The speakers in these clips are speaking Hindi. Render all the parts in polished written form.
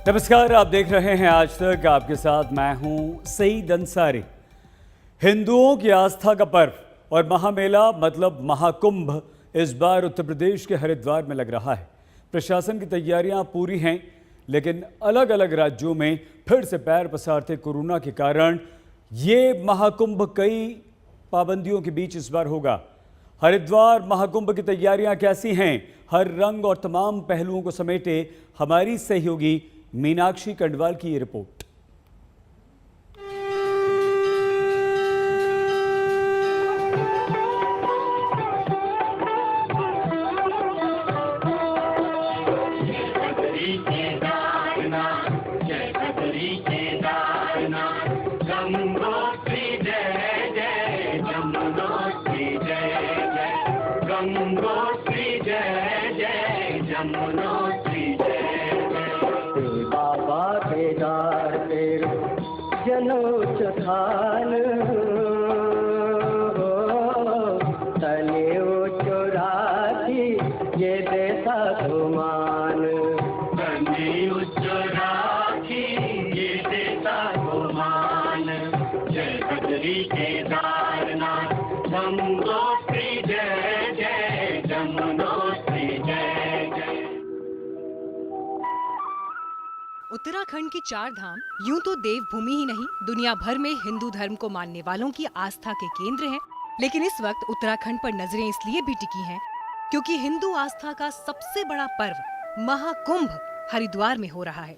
नमस्कार, आप देख रहे हैं आज तक। आपके साथ मैं हूं सईद अंसारी। हिंदुओं की आस्था का पर्व और महामेला मतलब महाकुंभ इस बार उत्तर प्रदेश के हरिद्वार में लग रहा है। प्रशासन की तैयारियां पूरी हैं, लेकिन अलग अलग राज्यों में फिर से पैर पसारते कोरोना के कारण ये महाकुंभ कई पाबंदियों के बीच इस बार होगा। हरिद्वार महाकुंभ की तैयारियां कैसी हैं, हर रंग और तमाम पहलुओं को समेटे हमारी सहयोगी मीनाक्षी कंडवाल की ये रिपोर्ट। जनोत्थान तने उच्चराखी ये देता गुमान, तने उच्चराखी ये देता गुमान। जय बद्री केदारनाथ गंगोत्री जय जय, जमुनोत्री जय जय। उत्तराखंड की चार धाम यूं तो देवभूमि ही नहीं, दुनिया भर में हिंदू धर्म को मानने वालों की आस्था के केंद्र हैं। लेकिन इस वक्त उत्तराखंड पर नजरें इसलिए भी टिकी हैं क्योंकि हिंदू आस्था का सबसे बड़ा पर्व महाकुंभ हरिद्वार में हो रहा है।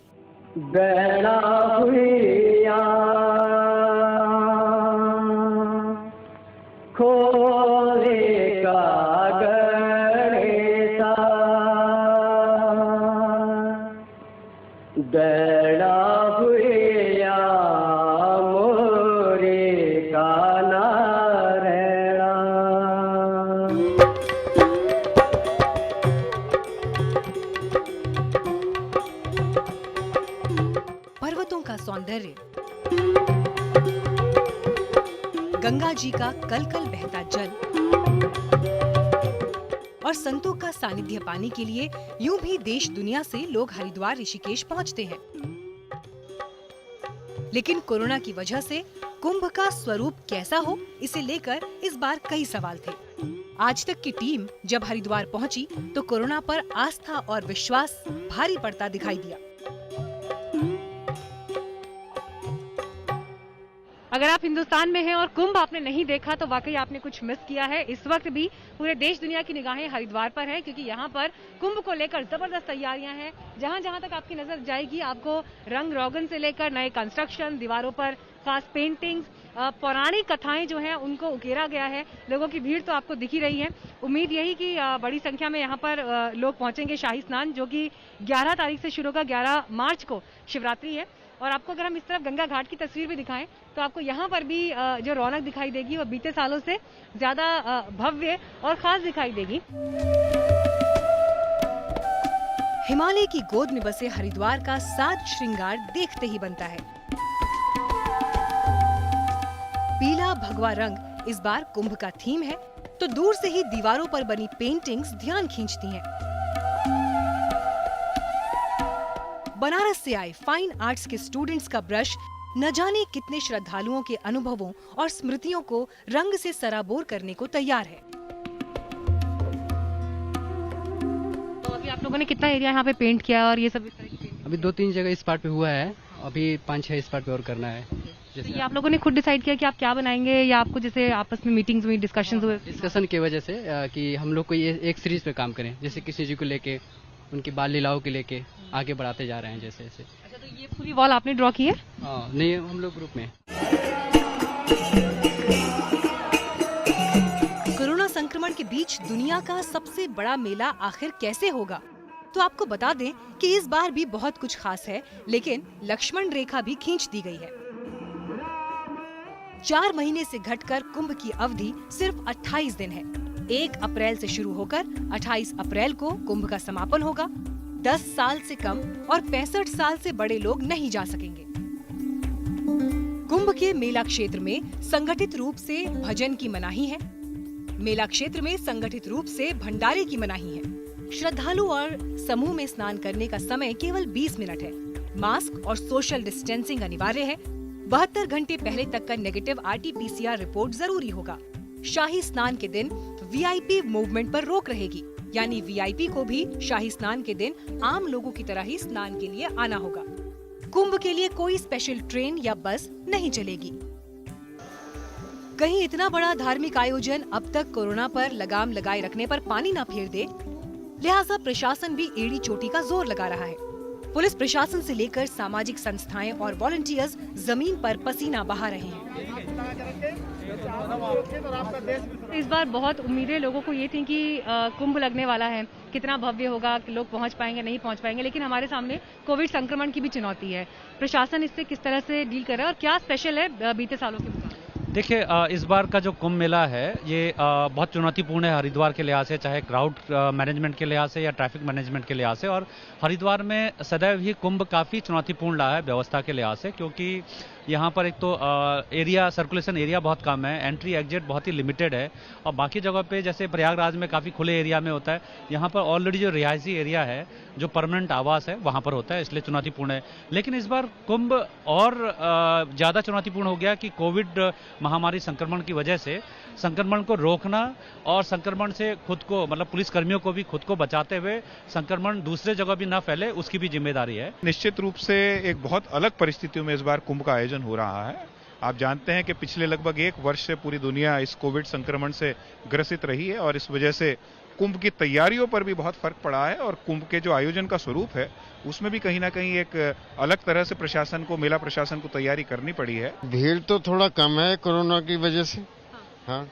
पर्वतों का सौंदर्य, गंगा जी का कल कल बहता जल और संतों का सानिध्य पाने के लिए यूं भी देश दुनिया से लोग हरिद्वार ऋषिकेश पहुंचते हैं। लेकिन कोरोना की वजह से कुंभ का स्वरूप कैसा हो, इसे लेकर इस बार कई सवाल थे। आज तक की टीम जब हरिद्वार पहुंची तो कोरोना पर आस्था और विश्वास भारी पड़ता दिखाई दिया। अगर आप हिंदुस्तान में हैं और कुंभ आपने नहीं देखा तो वाकई आपने कुछ मिस किया है। इस वक्त भी पूरे देश दुनिया की निगाहें हरिद्वार पर है, क्योंकि यहाँ पर कुंभ को लेकर जबरदस्त तैयारियां हैं। जहाँ जहाँ तक आपकी नजर जाएगी आपको रंग रोगन से लेकर नए कंस्ट्रक्शन, दीवारों पर खास पेंटिंग्स, पौराणिक कथाएं जो हैं उनको उकेरा गया है। लोगों की भीड़ तो आपको दिख ही रही है। उम्मीद यही कि बड़ी संख्या में यहाँ पर लोग पहुंचेंगे। शाही स्नान जो कि 11 तारीख से शुरू होगा, 11 मार्च को शिवरात्रि है। और आपको अगर हम इस तरफ गंगा घाट की तस्वीर भी दिखाएं तो आपको यहाँ पर भी जो रौनक दिखाई देगी वो बीते सालों से ज्यादा भव्य और खास दिखाई देगी। हिमालय की गोद में बसे हरिद्वार का साज श्रृंगार देखते ही बनता है। पीला भगवा रंग इस बार कुंभ का थीम है, तो दूर से ही दीवारों पर बनी पेंटिंग्स ध्यान खींचती हैं। बनारस से आए फाइन आर्ट्स के स्टूडेंट्स का ब्रश न जाने कितने श्रद्धालुओं के अनुभवों और स्मृतियों को रंग से सराबोर करने को तैयार है। तो अभी आप लोगों ने कितना एरिया यहाँ पे पेंट किया और ये सब इस तरह की पेंट? अभी 2-3 जगह इस पार्ट पे हुआ है, अभी 5-6 इस पार्ट पे और करना है। तो ये आप लोगों ने खुद डिसाइड किया कि आप क्या बनाएंगे, या आपको जैसे आपस में मीटिंग्स हुई, डिस्कशंस हुए? डिस्कशन की वजह से कि हम लोग को ये एक सीरीज पे काम करें, जैसे किसी जी को लेके, उनकी बाल लीलाओं के लेके आगे बढ़ाते जा रहे हैं जैसे ऐसे। अच्छा, तो ये पूरी वॉल आपने ड्रॉ की है? नहीं, हम लोग ग्रुप में। कोरोना संक्रमण के बीच दुनिया का सबसे बड़ा मेला आखिर कैसे होगा? तो आपको बता दें कि इस बार भी बहुत कुछ खास है, लेकिन लक्ष्मण रेखा भी खींच दी गई है। 4 महीने से घटकर कुंभ की अवधि सिर्फ 28 दिन है। 1 अप्रैल से शुरू होकर 28 अप्रैल को कुंभ का समापन होगा। 10 साल से कम और 65 साल से बड़े लोग नहीं जा सकेंगे। कुंभ के मेला क्षेत्र में संगठित रूप से भजन की मनाही है। मेला क्षेत्र में संगठित रूप से भंडारे की मनाही है। श्रद्धालु और समूह में स्नान करने का समय केवल 20 मिनट है। मास्क और सोशल डिस्टेंसिंग अनिवार्य है। 72 घंटे पहले तक का नेगेटिव RT-PCR रिपोर्ट जरूरी होगा। शाही स्नान के दिन VIP मूवमेंट पर रोक रहेगी, यानी VIP को भी शाही स्नान के दिन आम लोगों की तरह ही स्नान के लिए आना होगा। कुंभ के लिए कोई स्पेशल ट्रेन या बस नहीं चलेगी। कहीं इतना बड़ा धार्मिक आयोजन अब तक कोरोना पर लगाम लगाए रखने पर पानी ना फेर दे, लिहाजा प्रशासन भी एड़ी चोटी का जोर लगा रहा है। पुलिस प्रशासन से लेकर सामाजिक संस्थाएं और वॉलंटियर्स जमीन पर पसीना बहा रहे हैं। इस बार बहुत उम्मीदें लोगों को ये थी कि कुंभ लगने वाला है, कितना भव्य होगा, कि लोग पहुंच पाएंगे नहीं पहुंच पाएंगे, लेकिन हमारे सामने कोविड संक्रमण की भी चुनौती है। प्रशासन इससे किस तरह से डील कर रहा है और क्या स्पेशल है बीते सालों के मुकाबले? देखिए, इस बार का जो कुंभ मेला है ये बहुत चुनौतीपूर्ण है हरिद्वार के लिहाज से, चाहे क्राउड मैनेजमेंट के लिहाज से या ट्रैफिक मैनेजमेंट के लिहाज से। और हरिद्वार में सदैव ही कुंभ काफ़ी चुनौतीपूर्ण रहा है व्यवस्था के लिहाज से, क्योंकि यहाँ पर एक तो एरिया सर्कुलेशन एरिया बहुत कम है, एंट्री एग्जिट बहुत ही लिमिटेड है। और बाकी जगह पे जैसे प्रयागराज में काफ़ी खुले एरिया में होता है, यहाँ पर ऑलरेडी जो रिहायशी एरिया है, जो परमानेंट आवास है, वहाँ पर होता है, इसलिए चुनौतीपूर्ण है। लेकिन इस बार कुंभ और ज़्यादा चुनौतीपूर्ण हो गया कि कोविड महामारी संक्रमण की वजह से संक्रमण को रोकना और संक्रमण से खुद को, मतलब पुलिस कर्मियों को भी खुद को बचाते हुए संक्रमण दूसरे जगह भी ना फैले, उसकी भी जिम्मेदारी है। निश्चित रूप से एक बहुत अलग परिस्थितियों में इस बार कुंभ का आयोजन हो रहा है। आप जानते हैं कि पिछले लगभग 1 वर्ष से पूरी दुनिया इस कोविड संक्रमण से ग्रसित रही है और इस वजह से कुंभ की तैयारियों पर भी बहुत फर्क पड़ा है। और कुंभ के जो आयोजन का स्वरूप है उसमें भी कहीं ना कहीं एक अलग तरह से प्रशासन को, मेला प्रशासन को तैयारी करनी पड़ी है। भीड़ तो थोड़ा कम है कोरोना की वजह से। हाँ,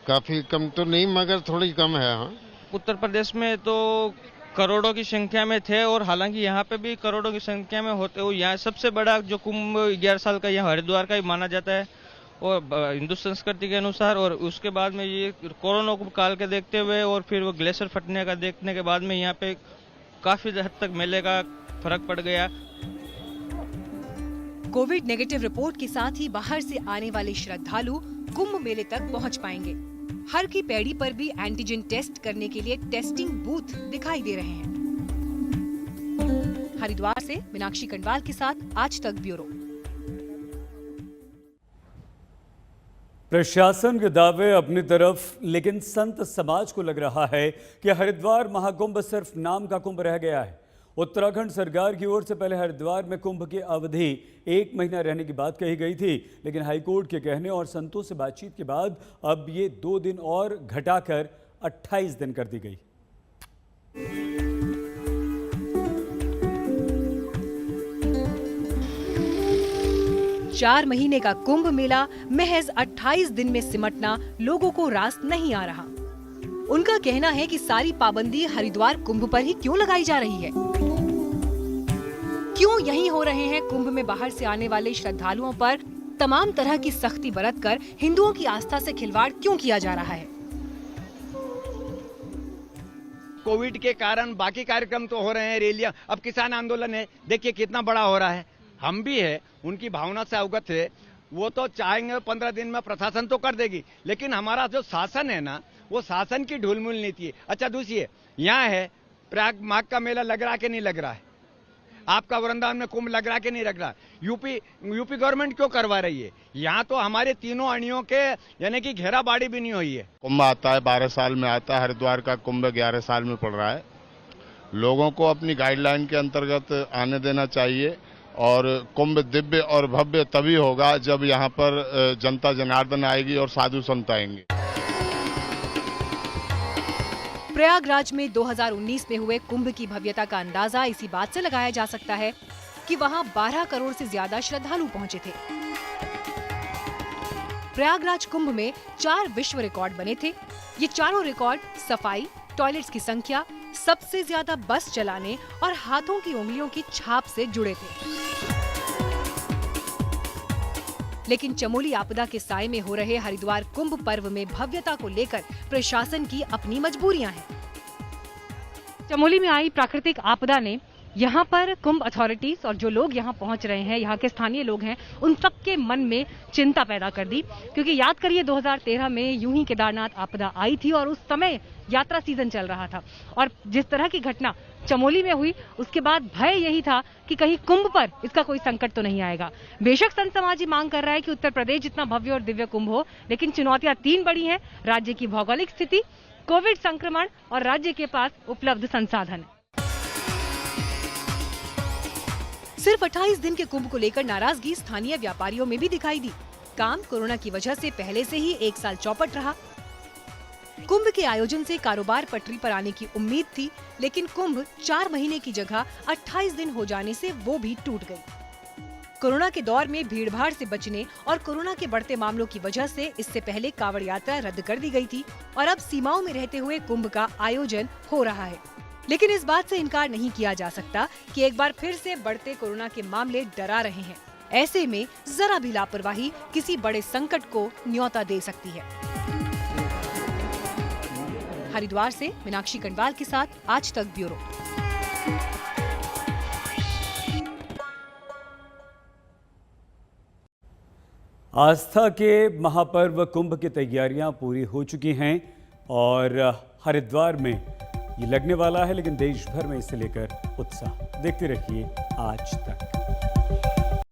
काफी कम तो नहीं मगर थोड़ी कम है। हाँ, उत्तर प्रदेश में तो करोड़ों की संख्या में थे और हालांकि यहाँ पे भी करोड़ों की संख्या में होते हुए यहाँ सबसे बड़ा जो कुंभ 11 साल का यहाँ हरिद्वार का ही माना जाता है और हिंदू संस्कृति के अनुसार। और उसके बाद में ये कोरोना काल के देखते हुए और फिर वो ग्लेशियर फटने का देखने के बाद में यहाँ पे काफी हद तक मेले का फर्क पड़ गया। कोविड नेगेटिव रिपोर्ट के साथ ही बाहर से आने वाले श्रद्धालु कुंभ मेले तक पहुंच पाएंगे। हर की पैड़ी पर भी एंटीजन टेस्ट करने के लिए टेस्टिंग बूथ दिखाई दे रहे हैं। हरिद्वार से मीनाक्षी कंडवाल के साथ आज तक ब्यूरो। प्रशासन के दावे अपनी तरफ, लेकिन संत समाज को लग रहा है कि हरिद्वार महाकुंभ सिर्फ नाम का कुंभ रह गया है। उत्तराखंड सरकार की ओर से पहले हरिद्वार में कुंभ की अवधि 1 महीना रहने की बात कही गई थी, लेकिन हाईकोर्ट के कहने और संतों से बातचीत के बाद अब ये 2 दिन और घटाकर 28 दिन कर दी गई। चार महीने का कुंभ मेला महज 28 दिन में सिमटना लोगों को रास नहीं आ रहा। उनका कहना है कि सारी पाबंदी हरिद्वार कुंभ पर ही क्यों लगाई जा रही है? क्यों यहीं हो रहे हैं कुंभ में बाहर से आने वाले श्रद्धालुओं पर तमाम तरह की सख्ती बरतकर हिंदुओं की आस्था से खिलवाड़ क्यों किया जा रहा है? कोविड के कारण बाकी कार्यक्रम तो हो रहे हैं, रैलियां, अब किसान आंदोलन है, देखिए कितना बड़ा हो रहा है। हम भी है, उनकी भावना से अवगत है। वो तो चाहेंगे 15 दिन में प्रशासन तो कर देगी, लेकिन हमारा जो शासन है ना, वो शासन की ढुलमुल नीति है। अच्छा, दूसरी है, यहाँ है प्रयाग माघ का मेला लग रहा कि नहीं लग रहा है? आपका वृंदावन में कुंभ लग रहा कि नहीं लग रहा? यूपी गवर्नमेंट क्यों करवा रही है? यहाँ तो हमारे तीनों अणियों के यानी कि घेराबाड़ी भी नहीं हुई है। कुंभ आता है 12 साल में आता है, हरिद्वार का कुंभ 11 साल में पड़ रहा है। लोगों को अपनी गाइडलाइन के अंतर्गत आने देना चाहिए और कुंभ दिव्य और भव्य तभी होगा जब यहाँ पर जनता जनार्दन आएगी और साधु संत आएंगे। प्रयागराज में 2019 में हुए कुंभ की भव्यता का अंदाजा इसी बात से लगाया जा सकता है कि वहां 12 करोड़ से ज्यादा श्रद्धालु पहुंचे थे। प्रयागराज कुंभ में 4 विश्व रिकॉर्ड बने थे। ये चारों रिकॉर्ड सफाई, टॉयलेट्स की संख्या, सबसे ज्यादा बस चलाने और हाथों की उंगलियों की छाप से जुड़े थे। लेकिन चमोली आपदा के साए में हो रहे हरिद्वार कुंभ पर्व में भव्यता को लेकर प्रशासन की अपनी मजबूरियां हैं। चमोली में आई प्राकृतिक आपदा ने यहाँ पर कुंभ अथॉरिटीज और जो लोग यहाँ पहुँच रहे हैं, यहाँ के स्थानीय लोग हैं, उन सबके मन में चिंता पैदा कर दी। क्योंकि याद करिए 2013 में यूं ही केदारनाथ आपदा आई थी और उस समय यात्रा सीजन चल रहा था, और जिस तरह की घटना चमोली में हुई उसके बाद भय यही था कि कहीं कुंभ पर इसका कोई संकट तो नहीं आएगा। बेशक संत समाज मांग कर रहा है कि उत्तर प्रदेश जितना भव्य और दिव्य कुंभ हो, लेकिन चुनौतियां 3 बड़ी हैं: राज्य की भौगोलिक स्थिति, कोविड संक्रमण और राज्य के पास उपलब्ध संसाधन। सिर्फ 28 दिन के कुंभ को लेकर नाराजगी स्थानीय व्यापारियों में भी दिखाई दी। काम कोरोना की वजह से पहले से ही 1 साल चौपट रहा। कुंभ के आयोजन से कारोबार पटरी पर आने की उम्मीद थी, लेकिन कुंभ 4 महीने की जगह 28 दिन हो जाने से वो भी टूट गई। कोरोना के दौर में भीड़भाड़ से बचने और कोरोना के बढ़ते मामलों की वजह से इससे पहले कांवड़ यात्रा रद्द कर दी गई थी और अब सीमाओं में रहते हुए कुंभ का आयोजन हो रहा है। लेकिन इस बात से इनकार नहीं किया जा सकता कि एक बार फिर से बढ़ते कोरोना के मामले डरा रहे हैं। ऐसे में जरा भी लापरवाही किसी बड़े संकट को न्योता दे सकती है। हरिद्वार से मीनाक्षी कंडवाल के साथ आज तक ब्यूरो। आस्था के महापर्व कुंभ की तैयारियां पूरी हो चुकी हैं और हरिद्वार में ये लगने वाला है, लेकिन देश भर में इसे लेकर उत्साह। देखते रहिए आज तक।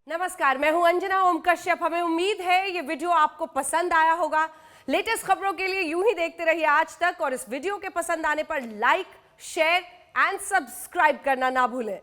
नमस्कार, मैं हूं अंजना ओम कश्यप। हमें उम्मीद है ये वीडियो आपको पसंद आया होगा। लेटेस्ट खबरों के लिए यूं ही देखते रहिए आज तक और इस वीडियो के पसंद आने पर लाइक, शेयर एंड सब्सक्राइब करना ना भूलें।